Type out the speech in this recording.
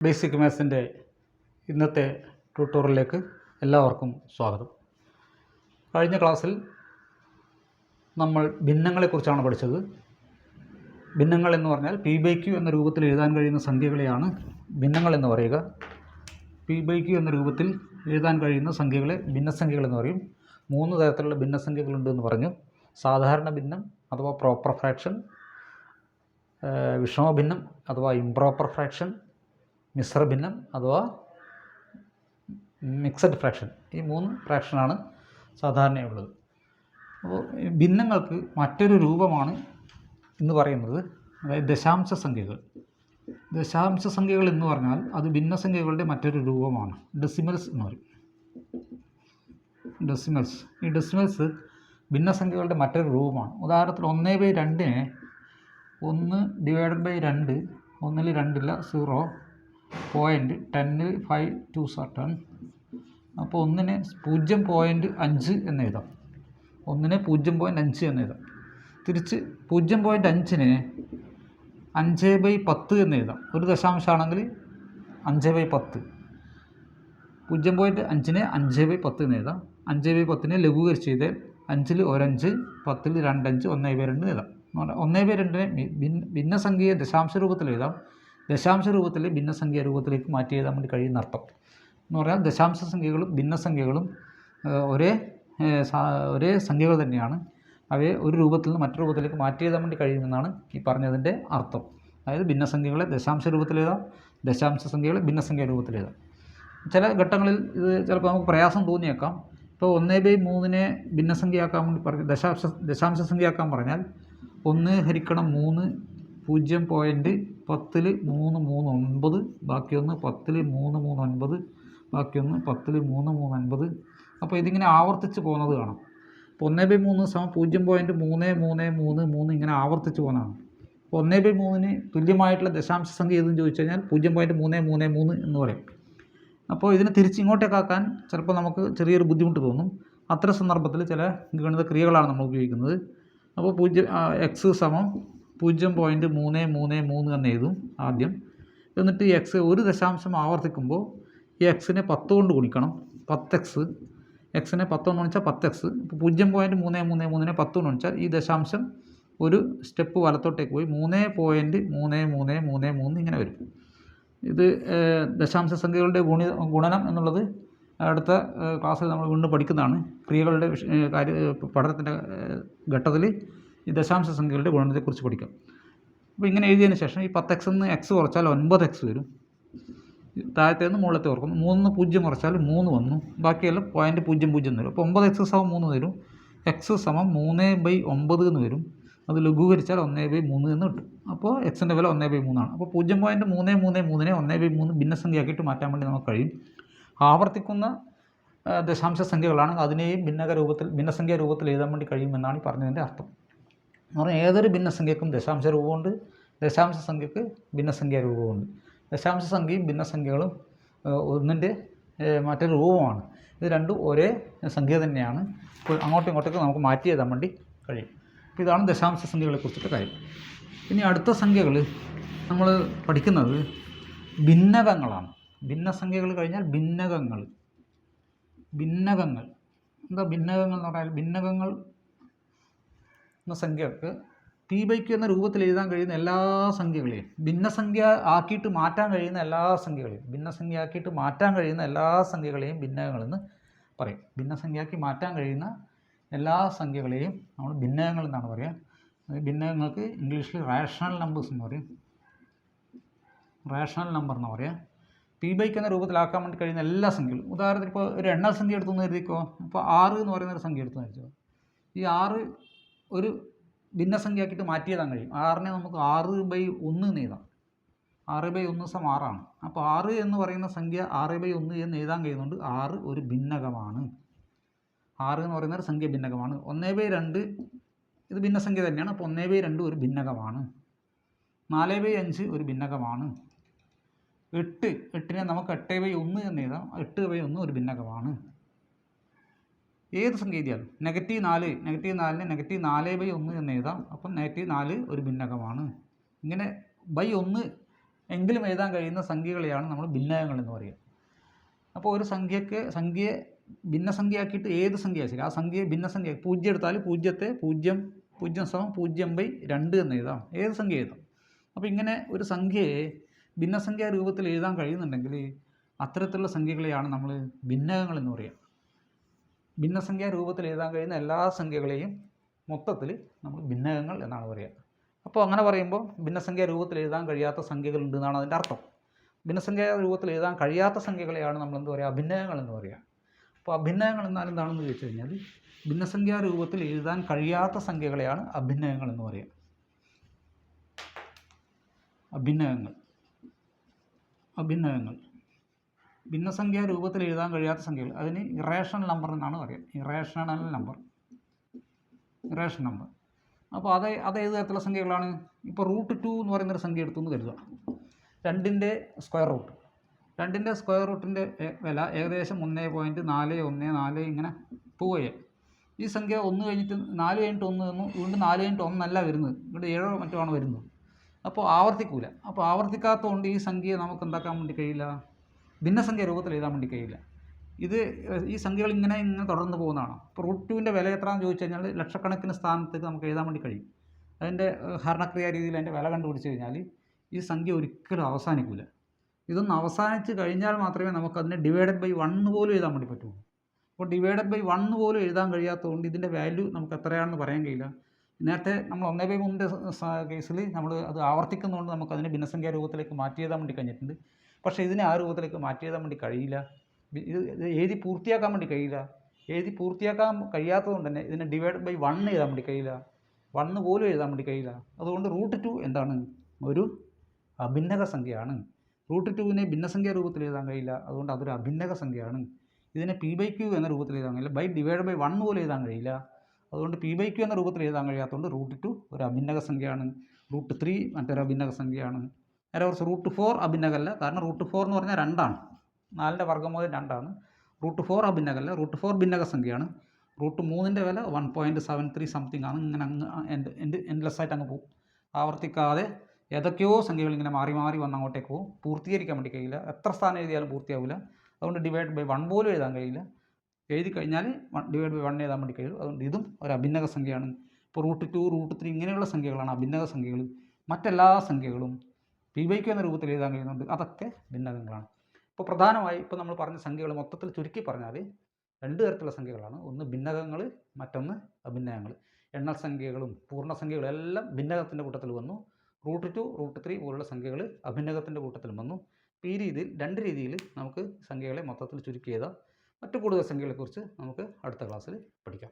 Basic മാത്സിൻ്റെ ഇന്നത്തെ ട്യൂട്ടോറിയലിലേക്ക് എല്ലാവർക്കും സ്വാഗതം. കഴിഞ്ഞ ക്ലാസ്സിൽ നമ്മൾ ഭിന്നങ്ങളെക്കുറിച്ചാണ് പഠിച്ചത്. ഭിന്നങ്ങൾ എന്ന് പറഞ്ഞാൽ P/Q എന്ന രൂപത്തിൽ എഴുതാൻ കഴിയുന്ന സംഖ്യകളെയാണ് ഭിന്നങ്ങൾ എന്ന് പറയുക. P/Q എന്ന രൂപത്തിൽ എഴുതാൻ കഴിയുന്ന സംഖ്യകളെ ഭിന്നസംഖ്യകൾ എന്ന് പറയും. 3 തരത്തിലുള്ള ഭിന്നസംഖ്യകളുണ്ടെന്ന് പറഞ്ഞു. സാധാരണ ഭിന്നം അഥവാ പ്രോപ്പർ ഫ്രാക്ഷൻ, വിഷമഭിന്നം അഥവാ ഇംപ്രോപ്പർ ഫ്രാക്ഷൻ, മിശ്രഭിന്നം അഥവാ മിക്സഡ് ഫ്രാക്ഷൻ. ഈ 3 ഫ്രാക്ഷനാണ് സാധാരണയുള്ളത്. അപ്പോൾ ഭിന്നങ്ങൾക്ക് മറ്റൊരു രൂപമാണ് എന്ന് പറയുന്നത്, അതായത് ദശാംശ സംഖ്യകൾ. ദശാംശ സംഖ്യകൾ എന്ന് പറഞ്ഞാൽ അത് ഭിന്നസംഖ്യകളുടെ മറ്റൊരു രൂപമാണ്. ഡെസിമൽസ് എന്ന് പറയും. ഡെസിമൽസ്. ഈ ഡെസിമൽസ് ഭിന്നസംഖ്യകളുടെ മറ്റൊരു രൂപമാണ്. ഉദാഹരണത്തിന് 1/2 1/2, 1 2 0, 0.10 5 2 10. അപ്പോൾ 1നെ 0.5 എന്ന് എഴുതാം. 1നെ 0.5 എന്ന് എഴുതാം. തിരിച്ച് 0.5നെ 5/10 എന്ന് എഴുതാം. ഒരു ദശാംശമാണെങ്കിൽ 5/10. 0.5നെ 5/10 എന്ന് എഴുതാം. 5/10നെ ലഘൂകരിച്ച് ചെയ്താൽ 5ൽ 1 5, 10ൽ 2 5, 1/2 എഴുതാം. 1/2നെ ഭിന്നസംഖ്യയെ ദശാംശ രൂപത്തിൽ എഴുതാം. ദശാംശ രൂപത്തിൽ ഭിന്നസംഖ്യ രൂപത്തിലേക്ക് മാറ്റി എഴുതാൻ വേണ്ടി കഴിയുന്ന അർത്ഥം എന്ന് പറഞ്ഞാൽ ദശാംശ സംഖ്യകളും ഭിന്നസംഖ്യകളും ഒരേ സംഖ്യകൾ തന്നെയാണ്. അവയെ ഒരു രൂപത്തിൽ നിന്ന് മറ്റൊരു രൂപത്തിലേക്ക് മാറ്റി എഴുതാൻ വേണ്ടി കഴിയുമെന്നാണ് ഈ പറഞ്ഞതിൻ്റെ അർത്ഥം. അതായത് ഭിന്നസംഖ്യകളെ ദശാംശ രൂപത്തിൽ എഴുതാം, ദശാംശ സംഖ്യകളെ ഭിന്നസംഖ്യ രൂപത്തിൽ എഴുതാം. ചില ഘട്ടങ്ങളിൽ ഇത് ചിലപ്പോൾ നമുക്ക് പ്രയാസം തോന്നിയേക്കാം. ഇപ്പോൾ 1/3നെ ഭിന്നസംഖ്യയാക്കാൻ വേണ്ടി ദശാംശ സംഖ്യയാക്കാൻ പറഞ്ഞാൽ 1 ഹരിക്കണം 3 0.10ൽ 3 3 9, ബാക്കിയൊന്ന് 10ൽ 3 3 9, ബാക്കിയൊന്ന് 10ൽ 3 3 9. അപ്പോൾ ഇതിങ്ങനെ ആവർത്തിച്ച് പോകുന്നത് കാണാം. അപ്പോൾ 1/3 0.33333 ഇങ്ങനെ ആവർത്തിച്ച് പോകുന്നതാണ്. അപ്പോൾ 1/3ന് തുല്യമായിട്ടുള്ള ദശാംശ സംഖ്യ ഏതെന്ന് ചോദിച്ചു കഴിഞ്ഞാൽ 0.333 എന്ന് പറയും. അപ്പോൾ ഇതിനെ തിരിച്ചിങ്ങോട്ടേക്കാക്കാൻ ചിലപ്പോൾ നമുക്ക് ചെറിയൊരു ബുദ്ധിമുട്ട് തോന്നും. അത്തരം സന്ദർഭത്തിൽ ചില ഗണിത ക്രിയകളാണ് നമ്മൾ ഉപയോഗിക്കുന്നത്. അപ്പോൾ x സമം 0.333 എന്ന് എഴുതും ആദ്യം. എന്നിട്ട് ഈ x ഒരു ദശാംശം ആവർത്തിക്കുമ്പോൾ ഈ xനെ 10 കൊണ്ട് ഗുണിക്കണം. 10x. xനെ 10 കൊണ്ട് ഗുണിച്ചാൽ 10x. ഇപ്പോൾ 0.333നെ 10 കൊണ്ട് ഗുണിച്ചാൽ ഈ ദശാംശം ഒരു സ്റ്റെപ്പ് വലത്തോട്ടേക്ക് പോയി 3.3333 ഇങ്ങനെ വരും. ഇത് ദശാംശ സംഖ്യകളുടെ ഗുണനം എന്നുള്ളത് അടുത്ത ക്ലാസ്സിൽ നമ്മൾ വീണ്ടും പഠിക്കുന്നതാണ്. ക്രിയകളുടെ പഠനത്തിൻ്റെ ഘട്ടത്തിൽ ഈ ദശാംശ സംഖ്യകളുടെ ഗുണനത്തെക്കുറിച്ച് പഠിക്കാം. അപ്പോൾ ഇങ്ങനെ എഴുതിയതിന് ശേഷം ഈ 10x നിന്ന് x കുറച്ചാൽ 9x വരും. താഴത്തെ നിന്ന് മുകളിലത്തെ ഓർക്കുന്നു. 3 0 കുറച്ചാൽ 3 വന്നു. ബാക്കിയെല്ലാം 0.00 വരും. അപ്പോൾ 9x സമം 3 വരും. x സമം 3/9 എന്ന് വരും. അത് ലഘൂകരിച്ചാൽ 1/3 എന്ന് കിട്ടും. അപ്പോൾ എക്സിൻ്റെ വില 1/3 ആണ്. അപ്പോൾ 0.333നെ 1/3 ഭിന്നസംഖ്യയാക്കിയിട്ട് മാറ്റാൻ വേണ്ടി നമുക്ക് കഴിയും. ആവർത്തിക്കുന്ന ദശാംശ സംഖ്യകളാണ് അതിനെയും ഭിന്നസംഖ്യ രൂപത്തിൽ എഴുതാൻ വേണ്ടി കഴിയുമെന്നാണ് ഈ പറഞ്ഞതിൻ്റെ അർത്ഥം. എന്ന് പറഞ്ഞാൽ ഏതൊരു ഭിന്നസംഖ്യക്കും ദശാംശ രൂപമുണ്ട്, ദശാംശ സംഖ്യക്ക് ഭിന്നസംഖ്യ രൂപമുണ്ട്. ദശാംശ സംഖ്യയും ഭിന്നസംഖ്യകളും ഒന്നിൻ്റെ മറ്റൊരു രൂപമാണ്. ഇത് രണ്ടും ഒരേ സംഖ്യ തന്നെയാണ്. അങ്ങോട്ടും ഇങ്ങോട്ടേക്ക് നമുക്ക് മാറ്റി എഴുതാൻ വേണ്ടി കഴിയും. അപ്പോൾ ഇതാണ് ദശാംശ സംഖ്യകളെക്കുറിച്ചിട്ട് കാര്യം. ഇനി അടുത്ത സംഖ്യകൾ നമ്മൾ പഠിക്കുന്നത് ഭിന്നകങ്ങളാണ്. ഭിന്നസംഖ്യകൾ കഴിഞ്ഞാൽ ഭിന്നകങ്ങൾ. എന്താ ഭിന്നകങ്ങൾ എന്ന് പറഞ്ഞാൽ ഭിന്നകങ്ങൾ എന്ന സംഖ്യക്ക് P/Q എന്ന രൂപത്തിൽ എഴുതാൻ കഴിയുന്ന എല്ലാ സംഖ്യകളെയും ഭിന്നസംഖ്യ ആക്കിയിട്ട് മാറ്റാൻ കഴിയുന്ന എല്ലാ സംഖ്യകളെയും ഭിന്നകങ്ങളെന്ന് പറയും. ഭിന്നസംഖ്യയാക്കി മാറ്റാൻ കഴിയുന്ന എല്ലാ സംഖ്യകളെയും നമ്മൾ ഭിന്നകങ്ങൾ എന്നാണ് പറയുക. ഭിന്നകങ്ങൾക്ക് ഇംഗ്ലീഷിൽ റാഷണൽ നമ്പേഴ്സ് എന്ന് പറയും. റാഷണൽ നമ്പർ എന്ന് പറയുക. P/Q എന്ന രൂപത്തിലാക്കാൻ വേണ്ടി കഴിയുന്ന എല്ലാ സംഖ്യകളും. ഉദാഹരണത്തിന് ഇപ്പോൾ ഒരു എണ്ണൽ സംഖ്യ എടുത്തെന്ന് കരുതിക്കോ. ഇപ്പോൾ 6 എന്ന് പറയുന്നൊരു സംഖ്യ എടുത്തെന്ന് വെച്ചോ. ഈ 6 ഒരു ഭിന്നസംഖ്യയാക്കിയിട്ട് മാറ്റിയെഴുതാൻ കഴിയും. 6നെ നമുക്ക് 6/1 എന്ന് എഴുതാം. 6/1 = 6 ആണ്. അപ്പോൾ 6 എന്ന് പറയുന്ന സംഖ്യ 6/1 എന്ന് എഴുതാൻ കഴിയുന്നുണ്ട്. 6 ഒരു ഭിന്നകമാണ്. 6 എന്ന് പറയുന്ന ഒരു സംഖ്യ ഭിന്നകമാണ്. 1/2 ഇത് ഭിന്നസംഖ്യ തന്നെയാണ്. അപ്പോൾ 1/2 ഒരു ഭിന്നകമാണ്. 4/5 ഒരു ഭിന്നകമാണ്. 8നെ നമുക്ക് 8/1 എന്ന് എഴുതാം. 8/1 ഒരു ഭിന്നകമാണ്. ഏത് സംഖ്യ എഴുതിയാലും -4നെ -4/1 എന്ന് എഴുതാം. അപ്പം -4 ഒരു ഭിന്നകമാണ്. ഇങ്ങനെ 1 എങ്കിലും എഴുതാൻ കഴിയുന്ന സംഖ്യകളെയാണ് നമ്മൾ ഭിന്നകങ്ങൾ എന്ന് പറയുക. അപ്പോൾ ഒരു സംഖ്യയെ ഭിന്നസംഖ്യയാക്കിയിട്ട് ഏത് സംഖ്യ ശരി ആ സംഖ്യയെ ഭിന്നസംഖ്യ 0 എടുത്താൽ 0ത്തെ 0 എന്ന് എഴുതാം, ഏത് സംഖ്യ എഴുതാം. അപ്പോൾ ഇങ്ങനെ ഒരു സംഖ്യയെ ഭിന്നസംഖ്യാ രൂപത്തിൽ എഴുതാൻ കഴിയുന്നുണ്ടെങ്കിൽ അത്തരത്തിലുള്ള സംഖ്യകളെയാണ് നമ്മൾ ഭിന്നകങ്ങൾ എന്ന് പറയുക. ഭിന്നസംഖ്യാ രൂപത്തിൽ എഴുതാൻ കഴിയുന്ന എല്ലാ സംഖ്യകളെയും മൊത്തത്തിൽ നമ്മൾ ഭിന്നകങ്ങൾ എന്നാണ് പറയുക. അപ്പോൾ അങ്ങനെ പറയുമ്പോൾ ഭിന്നസംഖ്യാ രൂപത്തിൽ എഴുതാൻ കഴിയാത്ത സംഖ്യകളുണ്ട് എന്നാണ് അതിൻ്റെ അർത്ഥം. ഭിന്നസംഖ്യാ രൂപത്തിൽ എഴുതാൻ കഴിയാത്ത സംഖ്യകളെയാണ് നമ്മൾ എന്താ പറയുക, അഭിന്നകങ്ങൾ എന്ന് പറയുക. അപ്പോൾ അഭിന്നകങ്ങൾ എന്നാൽ എന്താണെന്ന് ചോദിച്ചു കഴിഞ്ഞാൽ ഭിന്നസംഖ്യാ രൂപത്തിൽ എഴുതാൻ കഴിയാത്ത സംഖ്യകളെയാണ് അഭിന്നകങ്ങൾ എന്ന് പറയുക. അഭിന്നകങ്ങൾ ഭിന്നസംഖ്യാ രൂപത്തിൽ എഴുതാൻ കഴിയാത്ത സംഖ്യകൾ, അതിന് ഇറേഷണൽ നമ്പർ എന്നാണ് പറയുക. Irrational number. അപ്പോൾ അത് ഏത് തരത്തിലുള്ള സംഖ്യകളാണ്? ഇപ്പോൾ √2 എന്ന് പറയുന്നൊരു സംഖ്യ എടുത്തു എന്ന് കരുതുക. 2ൻ്റെ സ്ക്വയർ റൂട്ട്. 2ൻ്റെ സ്ക്വയർ റൂട്ടിൻ്റെ വില ഏകദേശം 1.414 ഇങ്ങനെ പോവുകയാണ്. ഈ സംഖ്യ 1 കഴിഞ്ഞിട്ട് 4 കഴിഞ്ഞിട്ട് 1 തന്നു, വീണ്ടും 4 കഴിഞ്ഞിട്ട് 1 അല്ല വരുന്നത്, ഇവിടെ 7 മറ്റോ ആണ് വരുന്നത്. അപ്പോൾ ആവർത്തിക്കൂല. അപ്പോൾ ആവർത്തിക്കാത്തതുകൊണ്ട് ഈ സംഖ്യയെ നമുക്ക് എന്താക്കാൻ വേണ്ടി കഴിയില്ല, ഭിന്നസംഖ്യ രൂപത്തിൽ എഴുതാൻ വേണ്ടി കഴിയില്ല. ഈ സംഖ്യകൾ ഇങ്ങനെ തുടർന്ന് പോകുന്നതാണ്. ഇപ്പോൾ √2ൻ്റെ വില എത്രയാണെന്ന് ചോദിച്ചു കഴിഞ്ഞാൽ ലക്ഷക്കണക്കിന് സ്ഥാനത്തേക്ക് നമുക്ക് എഴുതാൻ വേണ്ടി കഴിയും. അതിൻ്റെ ഹരണക്രിയ രീതിയിൽ അതിൻ്റെ വില കണ്ടുപിടിച്ച് കഴിഞ്ഞാൽ ഈ സംഖ്യ ഒരിക്കലും അവസാനിക്കില്ല. ഇതൊന്ന് അവസാനിച്ച് കഴിഞ്ഞാൽ മാത്രമേ നമുക്കതിനെ ഡിവൈഡഡ് ബൈ 1 പോലും എഴുതാൻ വേണ്ടി പറ്റുള്ളൂ. അപ്പോൾ ഡിവൈഡഡ് ബൈ 1 പോലും എഴുതാൻ കഴിയാത്തതുകൊണ്ട് ഇതിൻ്റെ വാല്യൂ നമുക്ക് എത്രയാണെന്ന് പറയാൻ കഴിയില്ല. നേരത്തെ നമ്മൾ 1/3ൻ്റെ കേസിൽ നമ്മൾ അത് ആവർത്തിക്കുന്നതുകൊണ്ട് നമുക്ക് അതിനെ ഭിന്നസംഖ്യാ രൂപത്തിലേക്ക് മാറ്റി എഴുതാൻ വേണ്ടി കഴിഞ്ഞിട്ടുണ്ട്. പക്ഷേ ഇതിനെ ആ രൂപത്തിലേക്ക് മാറ്റി എഴുതാൻ വേണ്ടി കഴിയില്ല. ഇത് എഴുതി പൂർത്തിയാക്കാൻ വേണ്ടി കഴിയില്ല. എഴുതി പൂർത്തിയാക്കാൻ കഴിയാത്തതുകൊണ്ട് തന്നെ ഇതിനെ ഡിവൈഡ് ബൈ 1 എഴുതാൻ വേണ്ടി കഴിയില്ല, 1 പോലും എഴുതാൻ വേണ്ടി കഴിയില്ല. അതുകൊണ്ട് √2 എന്താണ്, ഒരു അഭിന്നക സംഖ്യയാണ്. √2നെ ഭിന്നസംഖ്യാ രൂപത്തിൽ എഴുതാൻ കഴിയില്ല, അതുകൊണ്ട് അതൊരു അഭിന്നക സംഖ്യയാണ്. ഇതിനെ p/q എന്ന രൂപത്തിൽ എഴുതാൻ കഴിയില്ല, ഡിവൈഡ് ബൈ 1 പോലും എഴുതാൻ കഴിയില്ല, അതുകൊണ്ട് p/q എന്ന രൂപത്തിൽ എഴുതാൻ കഴിയാത്തതുകൊണ്ട് √2 ഒരു അഭിന്നക സംഖ്യയാണ്. √3 മറ്റൊരു അഭിന്നക സംഖ്യയാണ്. നേരെ കുറച്ച് √4 അഭിന്നകമല്ല, കാരണം √4 എന്ന് പറഞ്ഞാൽ 2 ആണ്, 4ൻ്റെ വർഗ്ഗമൂലം 2 ആണ്. √4 അഭിന്നകമല്ല, √4 ഭിന്നക സംഖ്യയാണ്. √3ൻ്റെ വില 1.73 സംതിങ് ആണ്. ഇങ്ങനെ എൻഡ്ലെസ് ആയിട്ട് അങ്ങ് പോകും, ആവർത്തിക്കാതെ ഏതൊക്കെയോ സംഖ്യകൾ ഇങ്ങനെ മാറി മാറി വന്ന് അങ്ങോട്ടേക്ക് പോകും. പൂർത്തീകരിക്കാൻ വേണ്ടി കഴിയില്ല, എത്ര സ്ഥാനം എഴുതിയാലും പൂർത്തിയാവില്ല. അതുകൊണ്ട് ഡിവൈഡ് ബൈ 1 പോലും എഴുതാൻ കഴിയില്ല. എഴുതി കഴിഞ്ഞാൽ ഡിവൈഡ് ബൈ 1 എഴുതാൻ വേണ്ടി കഴിയും. അതുകൊണ്ട് ഇതും ഒരു അഭിന്നക സംഖ്യയാണ്. ഇപ്പോൾ √2, √3 ഇങ്ങനെയുള്ള സംഖ്യകളാണ് അഭിന്നക സംഖ്യകൾ. മറ്റെല്ലാ സംഖ്യകളും p/q എന്ന രൂപത്തിൽ എഴുതാൻ കഴിയുന്നുണ്ട്, അതൊക്കെ ഭിന്നകങ്ങളാണ്. ഇപ്പോൾ പ്രധാനമായി ഇപ്പോൾ നമ്മൾ പറഞ്ഞ സംഖ്യകൾ മൊത്തത്തിൽ ചുരുക്കി പറഞ്ഞാൽ 2 തരത്തിലുള്ള സംഖ്യകളാണ്. ഒന്ന് ഭിന്നകങ്ങൾ, മറ്റൊന്ന് അഭിന്നകങ്ങൾ. എണ്ണൽ സംഖ്യകളും പൂർണ്ണസംഖ്യകളും എല്ലാം ഭിന്നകത്തിൻ്റെ കൂട്ടത്തിൽ വന്നു. √2, √3 പോലുള്ള സംഖ്യകൾ അഭിന്നകത്തിൻ്റെ കൂട്ടത്തിൽ വന്നു. ഈ രീതിയിൽ 2 രീതിയിൽ നമുക്ക് സംഖ്യകളെ മൊത്തത്തിൽ ചുരുക്കി എഴുതാം. മറ്റു കൂടുതൽ സംഖ്യകളെക്കുറിച്ച് നമുക്ക് അടുത്ത ക്ലാസ്സിൽ പഠിക്കാം.